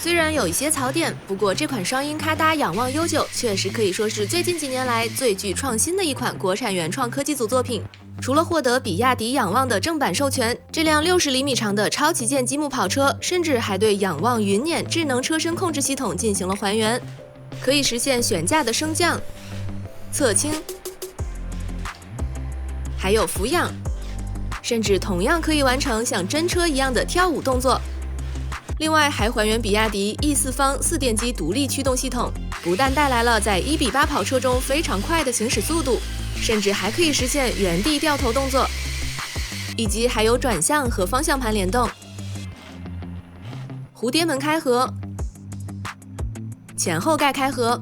虽然有一些槽点，不过这款双音咖搭仰望悠久确实可以说是最近几年来最具创新的一款国产原创科技组作品。除了获得比亚迪仰望的正版授权，这辆60厘米长的超旗舰积木跑车，甚至还对仰望云辇智能车身控制系统进行了还原，可以实现悬架的升降、侧倾，还有俯仰，甚至同样可以完成像真车一样的跳舞动作。另外还还原比亚迪 E4方4电机独立驱动系统，不但带来了在1:8跑车中非常快的行驶速度，甚至还可以实现原地掉头动作，以及还有转向和方向盘联动、蝴蝶门开合、前后盖开合、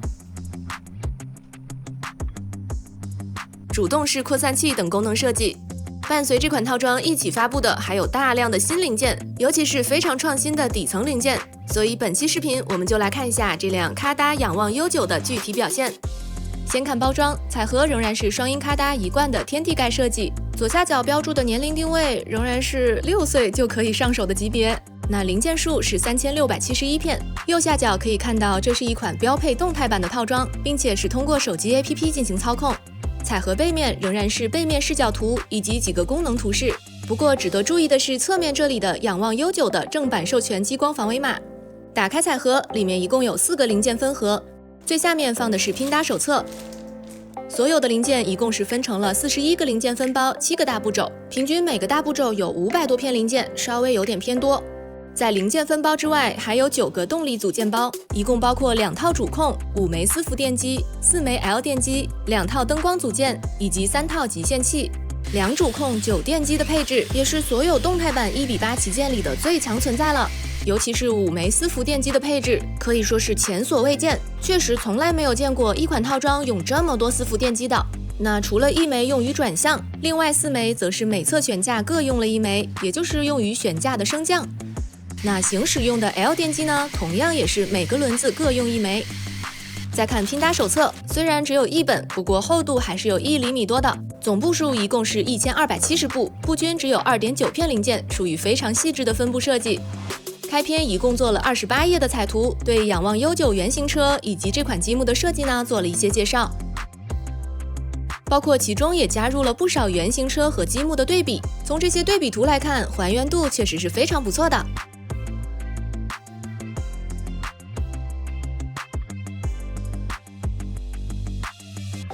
主动式扩散器等功能设计。伴随这款套装一起发布的还有大量的新零件，尤其是非常创新的底层零件。所以本期视频我们就来看一下这辆咖搭仰望悠久的具体表现。先看包装，彩盒仍然是双音咖搭一贯的天地盖设计，左下角标注的年龄定位仍然是6岁就可以上手的级别。那零件数是3671片，右下角可以看到这是一款标配动态版的套装，并且是通过手机 APP 进行操控。彩盒背面仍然是背面视角图以及几个功能图示，不过值得注意的是侧面这里的仰望悠久的正版授权激光防伪码。打开彩盒，里面一共有4个零件分盒，最下面放的是拼搭手册。所有的零件一共是分成了41个零件分包，7个大步骤，平均每个大步骤有500多片零件，稍微有点偏多。在零件分包之外，还有9个动力组件包，一共包括2套主控、5枚伺服电机、4枚 L 电机、2套灯光组件以及3套极限器。2主控9电机的配置，也是所有动态版1:8旗舰里的最强存在了。尤其是5枚伺服电机的配置，可以说是前所未见，确实从来没有见过一款套装用这么多伺服电机的。那除了1枚用于转向，另外4枚则是每侧悬架各用了1枚，也就是用于悬架的升降。那行驶用的 L 电机呢，同样也是每个轮子各用1枚。再看拼搭手册，虽然只有1本，不过厚度还是有1厘米多的，总步数一共是1270步，步均只有2.9片零件，属于非常细致的分布设计。开篇一共做了28页的彩图，对仰望悠久原型车以及这款积木的设计呢做了一些介绍，包括其中也加入了不少原型车和积木的对比。从这些对比图来看，还原度确实是非常不错的。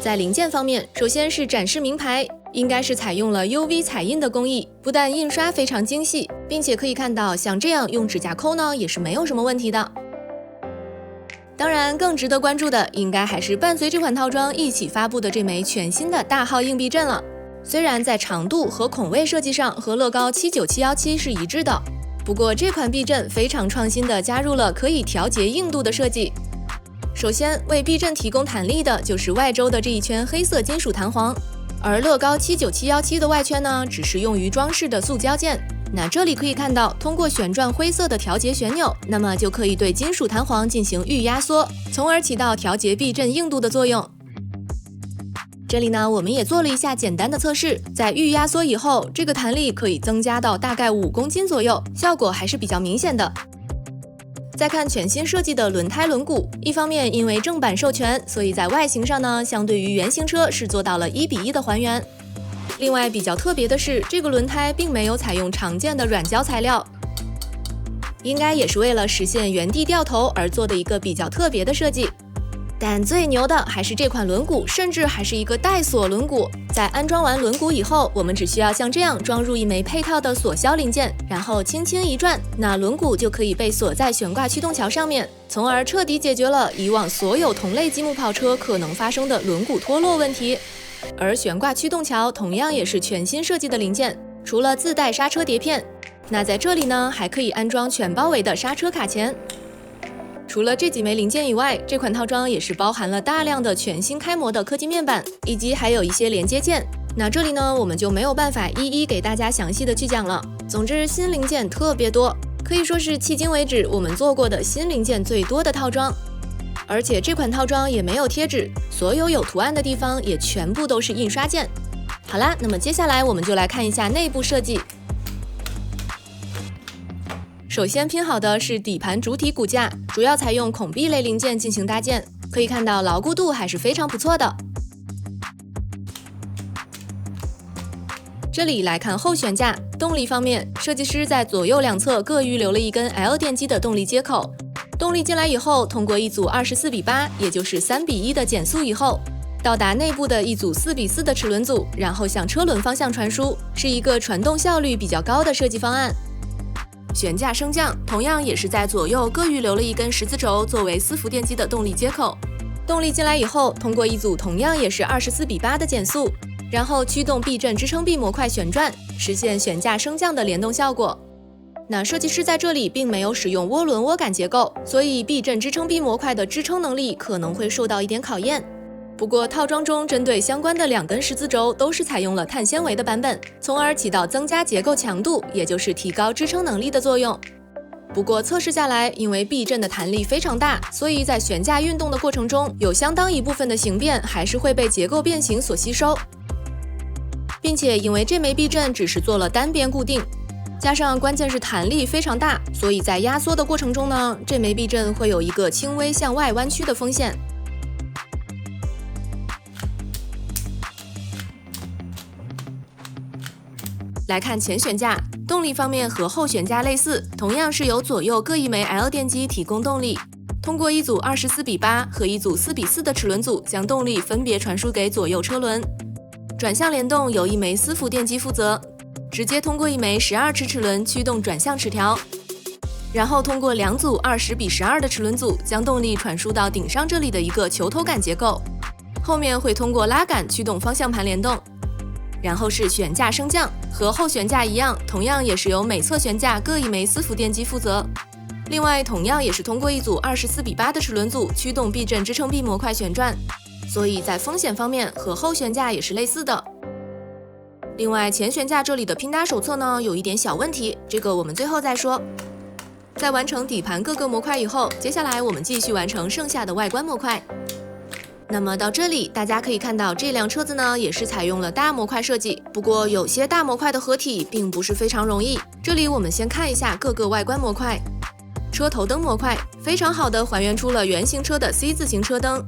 在零件方面，首先是展示名牌，应该是采用了 UV 彩印的工艺，不但印刷非常精细，并且可以看到像这样用指甲抠呢也是没有什么问题的。当然更值得关注的应该还是伴随这款套装一起发布的这枚全新的大号硬币阵了。虽然在长度和孔位设计上和乐高79717是一致的，不过这款避震非常创新的加入了可以调节硬度的设计。首先为避震提供弹力的就是外周的这一圈黑色金属弹簧，而乐高79717的外圈呢只是用于装饰的塑胶件。那这里可以看到，通过旋转灰色的调节旋钮，那么就可以对金属弹簧进行预压缩，从而起到调节避震硬度的作用。这里呢我们也做了一下简单的测试，在预压缩以后，这个弹力可以增加到大概5公斤左右，效果还是比较明显的。再看全新设计的轮胎轮毂，一方面因为正版授权，所以在外形上呢，相对于原型车是做到了1:1的还原。另外比较特别的是，这个轮胎并没有采用常见的软胶材料，应该也是为了实现原地掉头而做的一个比较特别的设计。但最牛的还是这款轮毂，甚至还是一个带锁轮毂。在安装完轮毂以后，我们只需要像这样装入1枚配套的锁销零件，然后轻轻一转，那轮毂就可以被锁在悬挂驱动桥上面，从而彻底解决了以往所有同类积木跑车可能发生的轮毂脱落问题。而悬挂驱动桥同样也是全新设计的零件，除了自带刹车碟片，那在这里呢还可以安装全包围的刹车卡钳。除了这几枚零件以外，这款套装也是包含了大量的全新开模的科技面板，以及还有一些连接件。那这里呢，我们就没有办法一一给大家详细的去讲了。总之，新零件特别多，可以说是迄今为止我们做过的新零件最多的套装。而且这款套装也没有贴纸，所有有图案的地方也全部都是印刷件。好啦，那么接下来我们就来看一下内部设计。首先拼好的是底盘主体骨架，主要采用孔壁类零件进行搭建，可以看到牢固度还是非常不错的。这里来看后悬架，动力方面，设计师在左右两侧各预留了一根 L 电机的动力接口。动力进来以后，通过一组24:8，也就是3:1的减速以后，到达内部的一组4:4的齿轮组，然后向车轮方向传输，是一个传动效率比较高的设计方案。悬架升降同样也是在左右各预留了一根十字轴作为4伏电机的动力接口。动力进来以后，通过一组同样也是24:8的减速，然后驱动避震支撑臂模块旋转，实现悬架升降的联动效果。那设计师在这里并没有使用涡轮涡杆结构，所以避震支撑臂模块的支撑能力可能会受到一点考验。不过套装中针对相关的2根十字轴都是采用了碳纤维的版本，从而起到增加结构强度，也就是提高支撑能力的作用。不过测试下来，因为避震的弹力非常大，所以在悬架运动的过程中，有相当一部分的形变还是会被结构变形所吸收，并且因为这枚避震只是做了单边固定，加上关键是弹力非常大，所以在压缩的过程中呢，这枚避震会有一个轻微向外弯曲的风险。来看前悬架，动力方面和后悬架类似，同样是由左右各一枚 L 电机提供动力，通过一组24:8和一组4:4的齿轮组将动力分别传输给左右车轮。转向联动由一枚4伏电机负责，直接通过一枚12齿齿轮驱动转向齿条，然后通过2组20:12的齿轮组将动力传输到顶上这里的一个球头杆结构，后面会通过拉杆驱动方向盘联动。然后是悬架升降，和后悬架一样，同样也是由每侧悬架各一枚4伏电机负责。另外，同样也是通过一组24:8的齿轮组驱动避震支撑臂模块旋转，所以在风险方面和后悬架也是类似的。另外，前悬架这里的拼搭手册呢有一点小问题，这个我们最后再说。在完成底盘各个模块以后，接下来我们继续完成剩下的外观模块。那么到这里，大家可以看到这辆车子呢也是采用了大模块设计，不过有些大模块的合体并不是非常容易。这里我们先看一下各个外观模块。车头灯模块非常好的还原出了原型车的 C 字形车灯，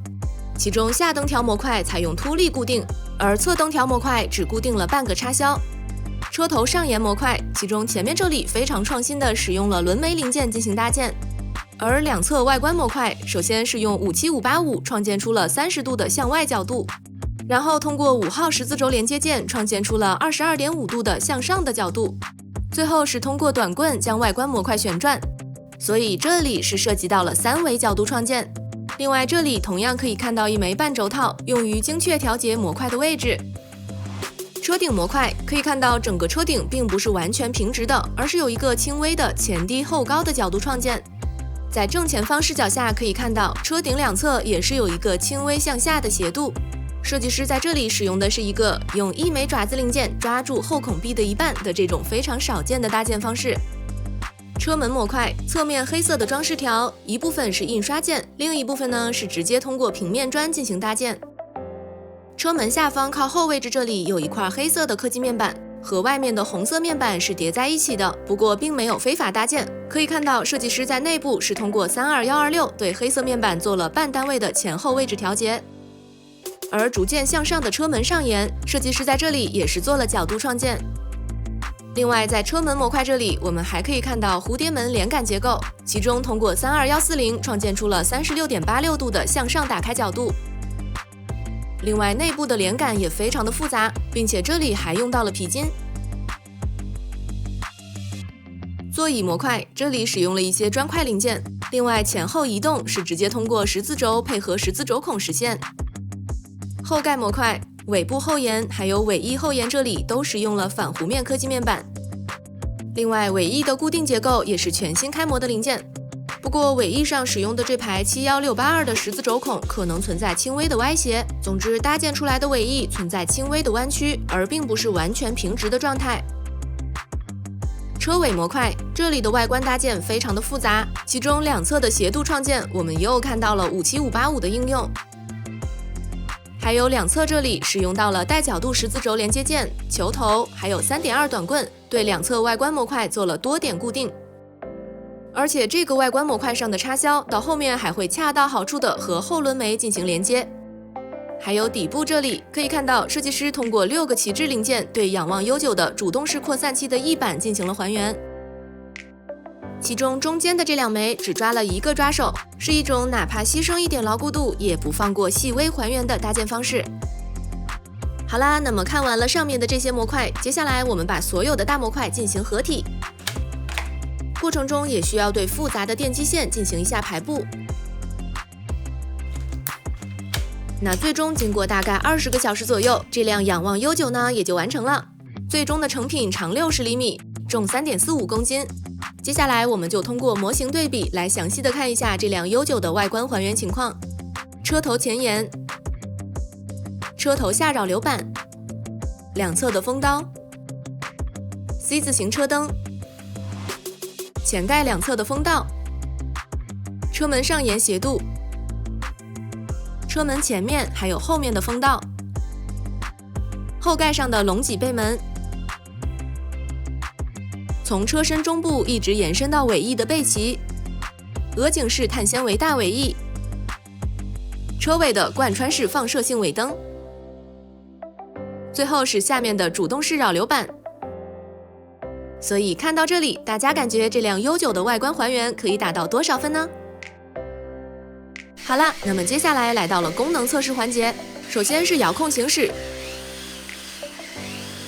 其中下灯条模块采用凸力固定，而侧灯条模块只固定了半个插销。车头上沿模块，其中前面这里非常创新的使用了轮眉零件进行搭建。而两侧外观模块，首先是用57585创建出了30度的向外角度，然后通过5号十字轴连接件创建出了22.5度的向上的角度，最后是通过短棍将外观模块旋转，所以这里是涉及到了3维角度创建。另外这里同样可以看到一枚半轴套，用于精确调节模块的位置。车顶模块可以看到整个车顶并不是完全平直的，而是有一个轻微的前低后高的角度创建。在正前方视角下可以看到，车顶两侧也是有一个轻微向下的斜度。设计师在这里使用的是一个用1枚爪子零件抓住后孔壁的一半的这种非常少见的搭建方式。车门模块侧面黑色的装饰条，一部分是印刷件，另一部分呢是直接通过平面砖进行搭建。车门下方靠后位置这里有一块黑色的科技面板，和外面的红色面板是叠在一起的，不过并没有非法搭建。可以看到，设计师在内部是通过32126对黑色面板做了半单位的前后位置调节。而逐渐向上的车门上沿，设计师在这里也是做了角度创建。另外，在车门模块这里，我们还可以看到蝴蝶门连杆结构，其中通过32140创建出了36.86度的向上打开角度。另外，内部的连杆也非常的复杂，并且这里还用到了皮筋。座椅模块这里使用了一些砖块零件，另外前后移动是直接通过十字轴配合十字轴孔实现。后盖模块、尾部后沿还有尾翼后沿这里都使用了反弧面科技面板。另外，尾翼的固定结构也是全新开模的零件，不过尾翼上使用的这排71682的十字轴孔可能存在轻微的歪斜。总之，搭建出来的尾翼存在轻微的弯曲，而并不是完全平直的状态。车尾模块这里的外观搭建非常的复杂，其中两侧的斜度创建我们又看到了57585的应用，还有两侧这里使用到了带角度十字轴连接件、球头，还有3.2短棍，对两侧外观模块做了多点固定。而且这个外观模块上的插销到后面还会恰到好处的和后轮眉进行连接。还有底部这里可以看到，设计师通过6个旗帜零件对仰望悠久的主动式扩散器的翼板进行了还原。其中中间的这2枚只抓了1个抓手，是一种哪怕牺牲一点牢固度也不放过细微还原的搭建方式。好啦，那么看完了上面的这些模块，接下来我们把所有的大模块进行合体，过程中也需要对复杂的电机线进行一下排布。那最终经过大概20个小时左右，这辆仰望悠久呢也就完成了。最终的成品长60厘米，重3.45公斤。接下来我们就通过模型对比来详细的看一下这辆悠久的外观还原情况。车头前沿，车头下扰流板，两侧的风刀， C 字形车灯，前盖两侧的风道，车门上沿斜度，车门前面还有后面的风道，后盖上的龙脊背门，从车身中部一直延伸到尾翼的背鳍，鹅颈式碳纤维大尾翼，车尾的贯穿式放射性尾灯，最后是下面的主动式扰流板。所以看到这里，大家感觉这辆悠久的外观还原可以打到多少分呢？好了，那么接下来来到了功能测试环节，首先是遥控行驶。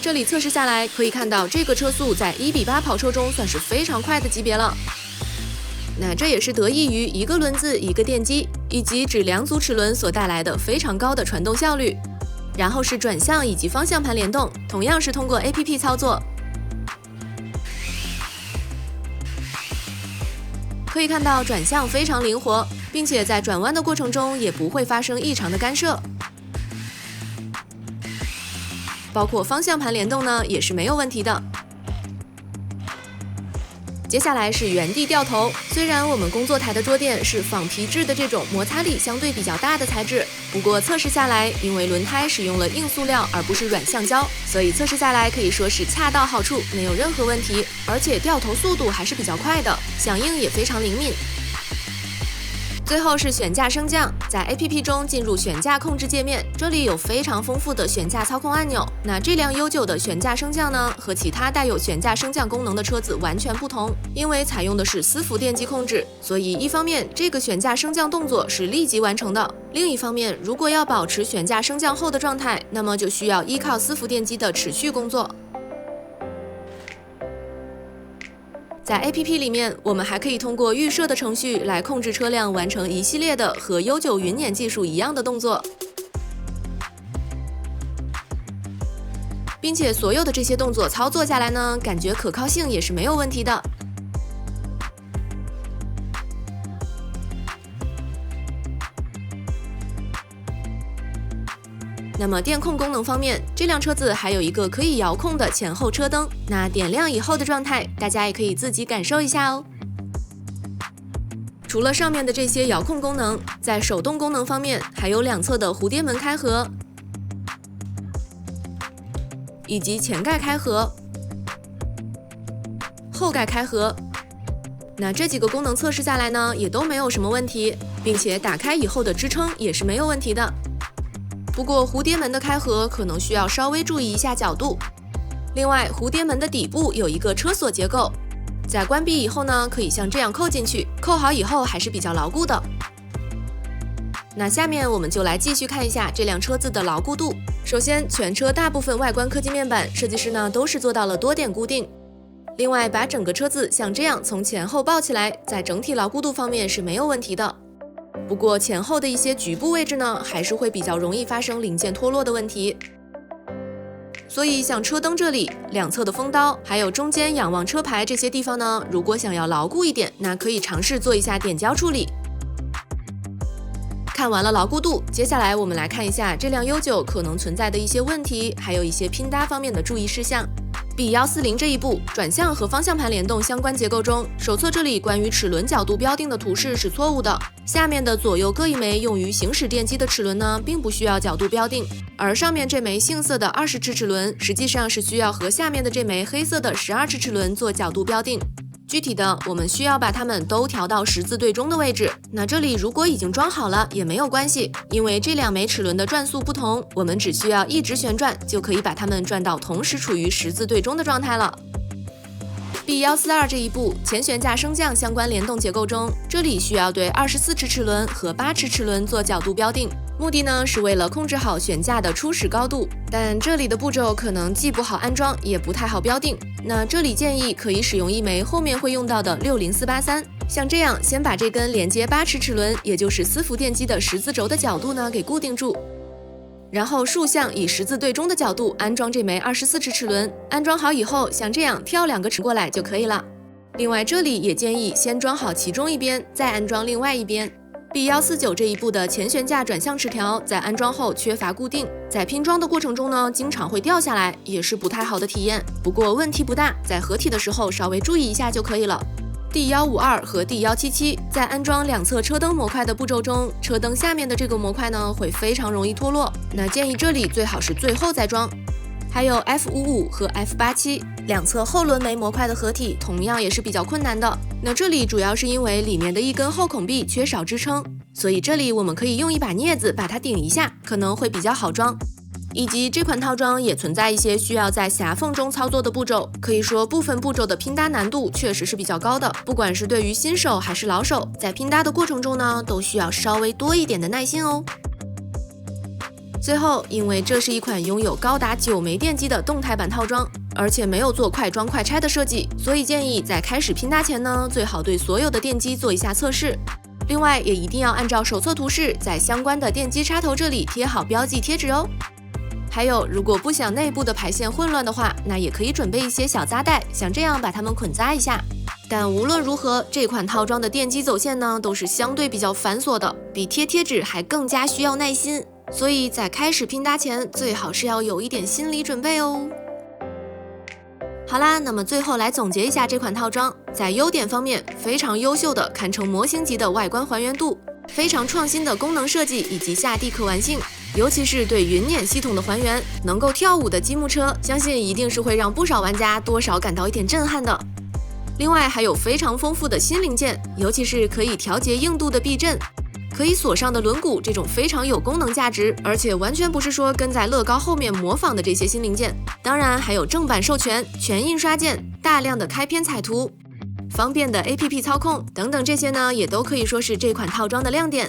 这里测试下来可以看到，这个车速在1:8跑车中算是非常快的级别了。那这也是得益于一个轮子一个电机以及只2组齿轮所带来的非常高的传动效率。然后是转向以及方向盘联动，同样是通过 APP 操作。可以看到转向非常灵活，并且在转弯的过程中也不会发生异常的干涉。包括方向盘联动呢，也是没有问题的。接下来是原地掉头，虽然我们工作台的桌垫是仿皮质的这种摩擦力相对比较大的材质，不过测试下来，因为轮胎使用了硬塑料而不是软橡胶，所以测试下来可以说是恰到好处，没有任何问题，而且掉头速度还是比较快的，响应也非常灵敏。最后是悬架升降，在 APP 中进入悬架控制界面，这里有非常丰富的悬架操控按钮。那这辆悠久的悬架升降呢，和其他带有悬架升降功能的车子完全不同，因为采用的是私服电机控制，所以一方面这个悬架升降动作是立即完成的，另一方面如果要保持悬架升降后的状态，那么就需要依靠私服电机的持续工作。在 APP 里面，我们还可以通过预设的程序来控制车辆完成一系列的和悠久云辇技术一样的动作，并且所有的这些动作操作下来呢，感觉可靠性也是没有问题的。那么电控功能方面，这辆车子还有一个可以遥控的前后车灯，那点亮以后的状态，大家也可以自己感受一下哦。除了上面的这些遥控功能，在手动功能方面，还有两侧的蝴蝶门开合，以及前盖开合、后盖开合。那这几个功能测试下来呢，也都没有什么问题，并且打开以后的支撑也是没有问题的。不过蝴蝶门的开合可能需要稍微注意一下角度。另外，蝴蝶门的底部有一个车锁结构，在关闭以后呢，可以像这样扣进去，扣好以后还是比较牢固的。那下面我们就来继续看一下这辆车子的牢固度。首先，全车大部分外观科技面板，设计师呢都是做到了多点固定。另外，把整个车子像这样从前后抱起来，在整体牢固度方面是没有问题的。不过前后的一些局部位置呢，还是会比较容易发生零件脱落的问题。所以像车灯这里、两侧的风刀，还有中间仰望车牌这些地方呢，如果想要牢固一点，那可以尝试做一下点胶处理。看完了牢固度，接下来我们来看一下这辆悠久可能存在的一些问题，还有一些拼搭方面的注意事项。B140这一步，转向和方向盘联动相关结构中，手册这里关于齿轮角度标定的图示是错误的。下面的左右各一枚用于行驶电机的齿轮呢，并不需要角度标定，而上面这枚杏色的20齿齿轮，实际上是需要和下面的这枚黑色的12齿齿轮做角度标定。具体的，我们需要把它们都调到十字对中的位置。那这里如果已经装好了也没有关系，因为这2枚齿轮的转速不同，我们只需要一直旋转就可以把它们转到同时处于十字对中的状态了。B142这一步前悬架升降相关联动结构中，这里需要对24齿齿轮和8齿齿轮做角度标定，目的呢是为了控制好悬架的初始高度，但这里的步骤可能既不好安装，也不太好标定。那这里建议可以使用一枚后面会用到的60483，像这样先把这根连接8齿齿轮，也就是丝符电机的十字轴的角度呢给固定住。然后竖向以十字对中的角度安装这枚24齿齿轮，安装好以后，像这样跳2个齿过来就可以了。另外这里也建议先装好其中一边，再安装另外一边。B149这一步的前悬架转向齿条在安装后缺乏固定，在拼装的过程中呢，经常会掉下来，也是不太好的体验。不过问题不大，在合体的时候稍微注意一下就可以了。D152和 D177在安装2侧车灯模块的步骤中，车灯下面的这个模块呢会非常容易脱落，那建议这里最好是最后再装。还有 F55和 F87 2侧后轮眉模块的合体同样也是比较困难的，那这里主要是因为里面的一根后孔壁缺少支撑，所以这里我们可以用一把镊子把它顶一下，可能会比较好装。以及这款套装也存在一些需要在狭缝中操作的步骤，可以说部分步骤的拼搭难度确实是比较高的，不管是对于新手还是老手，在拼搭的过程中呢，都需要稍微多一点的耐心哦。最后，因为这是一款拥有高达9枚电机的动态版套装，而且没有做快装快拆的设计，所以建议在开始拼搭前呢，最好对所有的电机做一下测试。另外，也一定要按照手册图示，在相关的电机插头这里贴好标记贴纸哦。还有，如果不想内部的排线混乱的话，那也可以准备一些小扎带，像这样把它们捆扎一下。但无论如何，这款套装的电机走线呢，都是相对比较繁琐的，比贴贴纸还更加需要耐心。所以在开始拼搭前，最好是要有一点心理准备哦。好啦，那么最后来总结一下这款套装，在优点方面，非常优秀的堪称模型级的外观还原度，非常创新的功能设计以及下地可玩性。尤其是对云辇系统的还原，能够跳舞的积木车，相信一定是会让不少玩家多少感到一点震撼的。另外还有非常丰富的新零件，尤其是可以调节硬度的避震，可以锁上的轮毂，这种非常有功能价值，而且完全不是说跟在乐高后面模仿的这些新零件。当然还有正版授权、全印刷件、大量的开篇彩图、方便的 APP 操控等等，这些呢也都可以说是这款套装的亮点。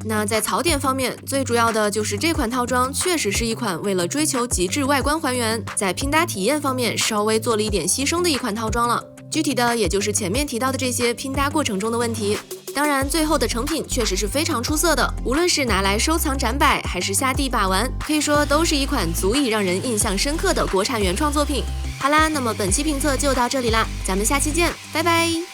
那在槽点方面，最主要的就是这款套装确实是一款为了追求极致外观还原，在拼搭体验方面稍微做了一点牺牲的一款套装了。具体的也就是前面提到的这些拼搭过程中的问题。当然，最后的成品确实是非常出色的，无论是拿来收藏展摆，还是下地把玩，可以说都是一款足以让人印象深刻的国产原创作品。好啦，那么本期评测就到这里啦，咱们下期见，拜拜。